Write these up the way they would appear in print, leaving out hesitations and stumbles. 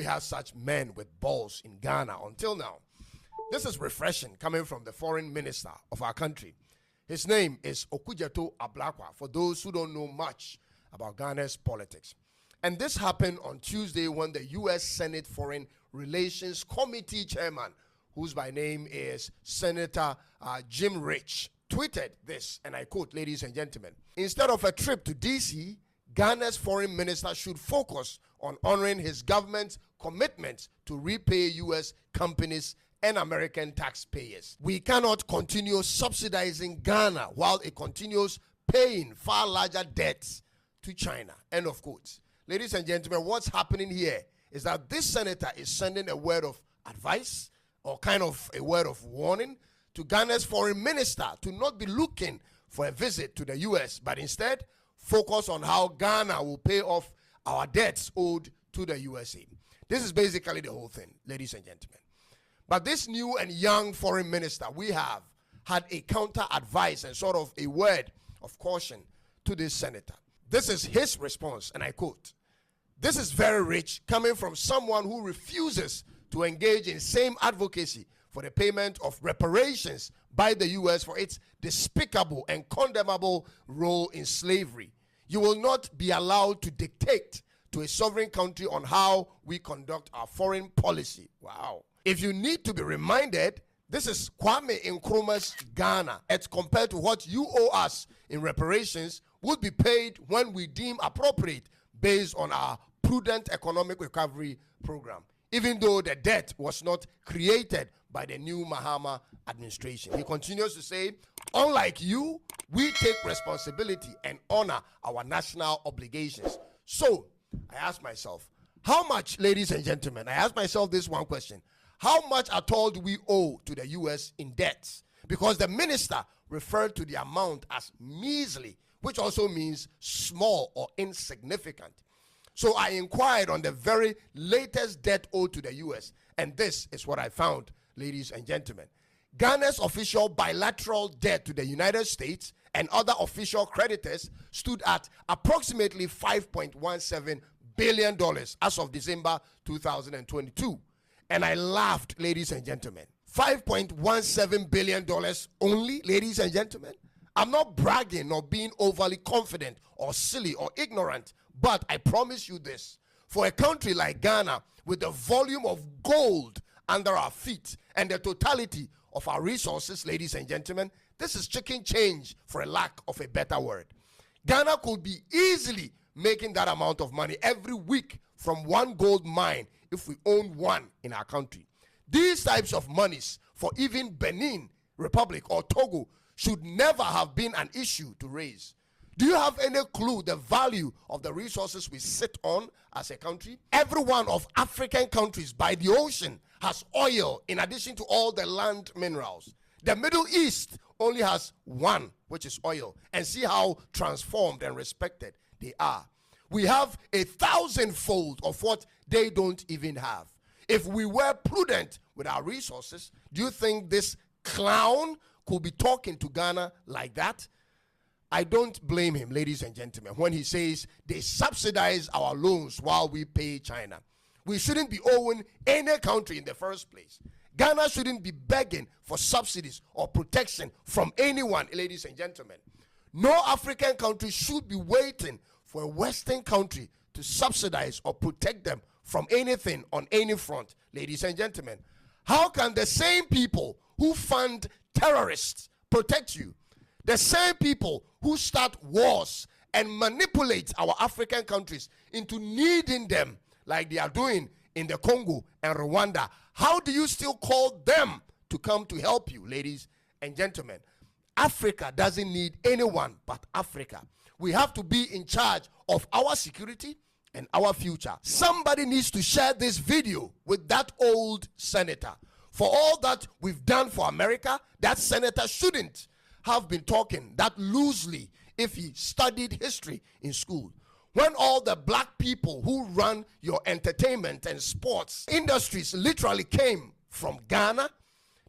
had such men with balls in Ghana until now. This is refreshing coming from the foreign minister of our country. His name is Okuzdeto Ablakwa, for those who don't know much about Ghana's politics. And this happened on Tuesday when the U.S. Senate Foreign Relations Committee chairman, whose by name is Senator Jim Rich, tweeted this, and I quote, ladies and gentlemen, "Instead of a trip to D.C., Ghana's foreign minister should focus on honoring his government's commitment to repay U.S. companies and American taxpayers. We cannot continue subsidizing Ghana while it continues paying far larger debts to China." End of quote. Ladies and gentlemen, what's happening here is that this senator is sending a word of advice or kind of a word of warning to Ghana's foreign minister to not be looking for a visit to the U.S., but instead focus on how Ghana will pay off our debts owed to the USA. This is basically the whole thing, ladies and gentlemen. But this new and young foreign minister we have had a counter advice and sort of a word of caution to this senator. This is his response, and I quote, "This is very rich coming from someone who refuses to engage in same advocacy for the payment of reparations by the U.S. for its despicable and condemnable role in slavery. You will not be allowed to dictate to a sovereign country on how we conduct our foreign policy." Wow. If you need to be reminded, this is Kwame Nkrumah's Ghana, as compared to what you owe us in reparations would be paid when we deem appropriate based on our prudent economic recovery program, even though the debt was not created by the new Mahama administration. He continues to say, "Unlike you, we take responsibility and honor our national obligations." So I ask myself, how much, ladies and gentlemen, I ask myself this one question: how much at all do we owe to the U.S. in debts? Because the minister referred to the amount as measly, which also means small or insignificant. So I inquired on the very latest debt owed to the U.S., and this is what I found, ladies and gentlemen. Ghana's official bilateral debt to the United States and other official creditors stood at approximately $5.17 billion as of December 2022. And I laughed, ladies and gentlemen. $5.17 billion only, ladies and gentlemen? I'm not bragging or being overly confident or silly or ignorant, but I promise you this. For a country like Ghana, with the volume of gold under our feet and the totality of our resources, ladies and gentlemen, this is chicken change, for a lack of a better word. Ghana could be easily making that amount of money every week from one gold mine if we own one in our country. These types of monies for even Benin Republic or Togo should never have been an issue to raise. Do you have any clue the value of the resources we sit on as a country? Every one of African countries by the ocean has oil in addition to all the land minerals. The Middle East only has one, which is oil, and see how transformed and respected they are. We have 1,000-fold of what they don't even have. If we were prudent with our resources, do you think this clown could be talking to Ghana like that? I don't blame him, ladies and gentlemen, when he says they subsidize our loans while we pay China. We shouldn't be owing any country in the first place. Ghana shouldn't be begging for subsidies or protection from anyone, ladies and gentlemen. No African country should be waiting for a Western country to subsidize or protect them from anything on any front, ladies and gentlemen. How can the same people who fund terrorists protect you? The same people who start wars and manipulate our African countries into needing them like they are doing in the Congo and Rwanda, how do you still call them to come to help you, ladies and gentlemen? Africa doesn't need anyone but Africa. We have to be in charge of our security and our future. Somebody needs to share this video with that old senator. For all that we've done for America, that senator shouldn't have been talking that loosely if he studied history in school. When all the black people who run your entertainment and sports industries literally came from Ghana,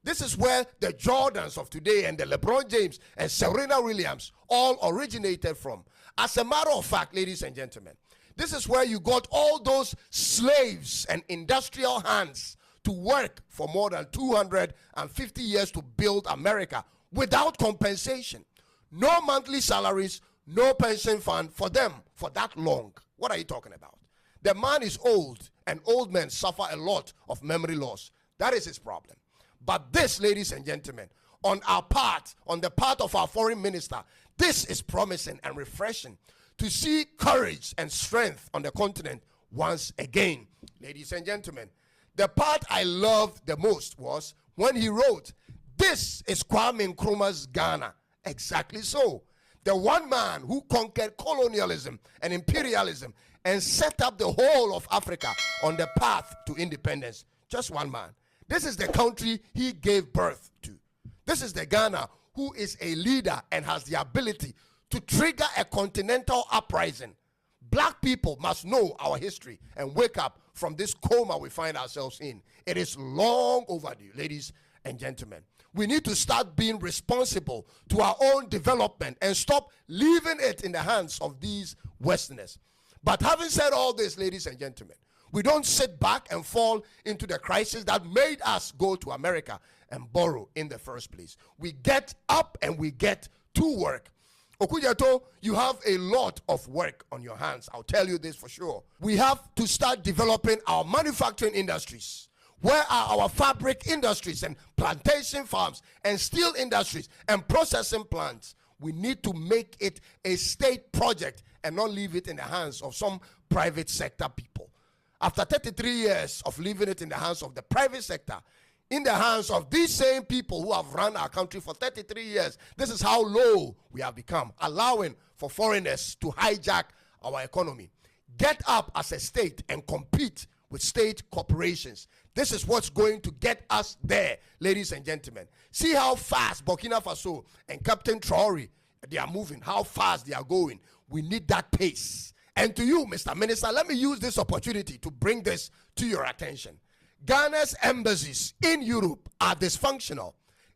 this is where the Jordans of today and the LeBron James and Serena Williams all originated from. As a matter of fact, ladies and gentlemen, This is where you got all those slaves and industrial hands to work for more than 250 years to build America without compensation. No monthly salaries, no pension fund for them for that long. What are you talking about? The man is old, and old men suffer a lot of memory loss. That is his problem. But this, ladies and gentlemen, on our part, on the part of our foreign minister, this is promising and refreshing to see courage and strength on the continent once again. Ladies and gentlemen, the part I loved the most was when he wrote, "This is Kwame Nkrumah's Ghana." Exactly so. The one man who conquered colonialism and imperialism and set up the whole of Africa on the path to independence. Just one man. This is the country he gave birth to. This is the Ghana who is a leader and has the ability to trigger a continental uprising. Black people must know our history and wake up from this coma we find ourselves in. It is long overdue, ladies and gentlemen. We need to start being responsible to our own development and stop leaving it in the hands of these Westerners. But having said all this, ladies and gentlemen, we don't sit back and fall into the crisis that made us go to America and borrow in the first place. We get up and we get to work. Okuzdeto, you have a lot of work on your hands. I'll tell you this for sure. We have to start developing our manufacturing industries. Where are our fabric industries and plantation farms and steel industries and processing plants? We need to make it a state project and not leave it in the hands of some private sector people. After 33 years of leaving it in the hands of the private sector, in the hands of these same people who have run our country for 33 years, this is how low we have become, allowing for foreigners to hijack our economy. Get up as a state and compete with state corporations. This is what's going to get us there, ladies and gentlemen. See how fast Burkina Faso and Captain Traore, they are moving, how fast they are going. We need that pace. And to you, Mr. Minister, let me use this opportunity to bring this to your attention. Ghana's embassies in Europe are dysfunctional.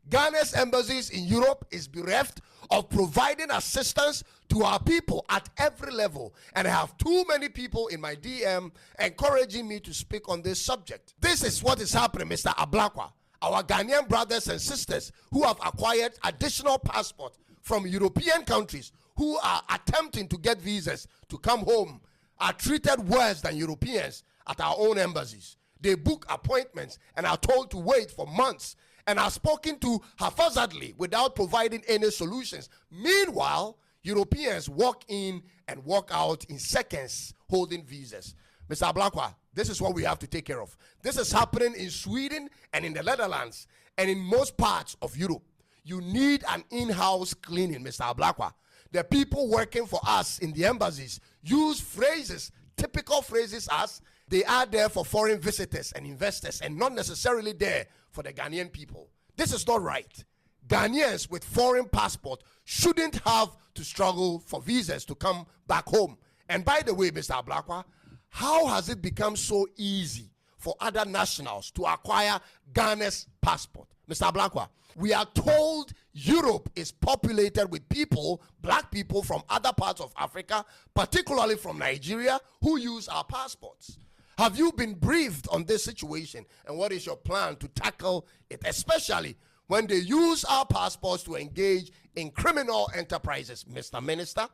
Ghana's embassies in Europe is bereft of providing assistance to our people at every level. And I have too many people in my DM encouraging me to speak on this subject. This is what is happening, Mr. Ablakwa. Our Ghanaian brothers and sisters who have acquired additional passports from European countries who are attempting to get visas to come home are treated worse than Europeans at our own embassies. They book appointments and are told to wait for months and are spoken to haphazardly without providing any solutions. Meanwhile, Europeans walk in and walk out in seconds holding visas. Mr. Ablakwa, this is what we have to take care of. This is happening in Sweden and in the Netherlands and in most parts of Europe. You need an in-house cleaning, Mr. Ablakwa. The people working for us in the embassies use phrases, typical phrases as they are there for foreign visitors and investors and not necessarily there for the Ghanaian people. This is not right. Ghanaians with foreign passport shouldn't have to struggle for visas to come back home. And by the way, Mr. Ablakwa, how has it become so easy for other nationals to acquire Ghana's passport? Mr. Ablakwa, we are told Europe is populated with people, black people from other parts of Africa, particularly from Nigeria, who use our passports. Have you been briefed on this situation, and what is your plan to tackle it, especially when they use our passports to engage in criminal enterprises, Mr. Minister?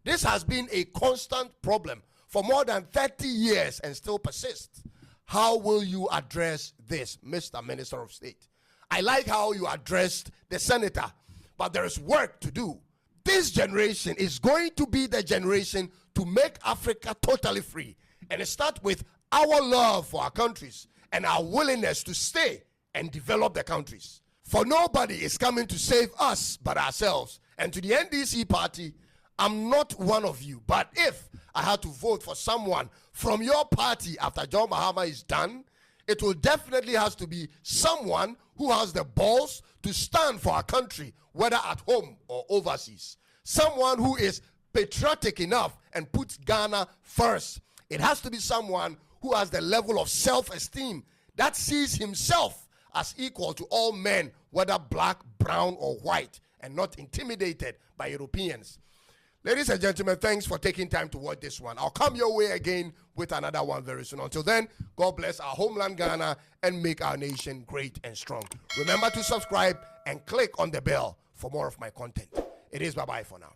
This has been a constant problem for more than 30 years and still persists. How will you address this, Mr. Minister of State? I like how you addressed the senator, but there is work to do. This generation is going to be the generation to make Africa totally free. And it starts with our love for our countries and our willingness to stay and develop the countries. For nobody is coming to save us but ourselves. And to the NDC party, I'm not one of you. But if I had to vote for someone from your party after John Mahama is done, it will definitely has to be someone who has the balls to stand for our country, whether at home or overseas. Someone who is patriotic enough and puts Ghana first. It has to be someone who has the level of self-esteem that sees himself as equal to all men, whether black, brown, or white, and not intimidated by Europeans. Ladies and gentlemen, thanks for taking time to watch this one. I'll come your way again with another one very soon. Until then, God bless our homeland Ghana and make our nation great and strong. Remember to subscribe and click on the bell for more of my content. It is bye-bye for now.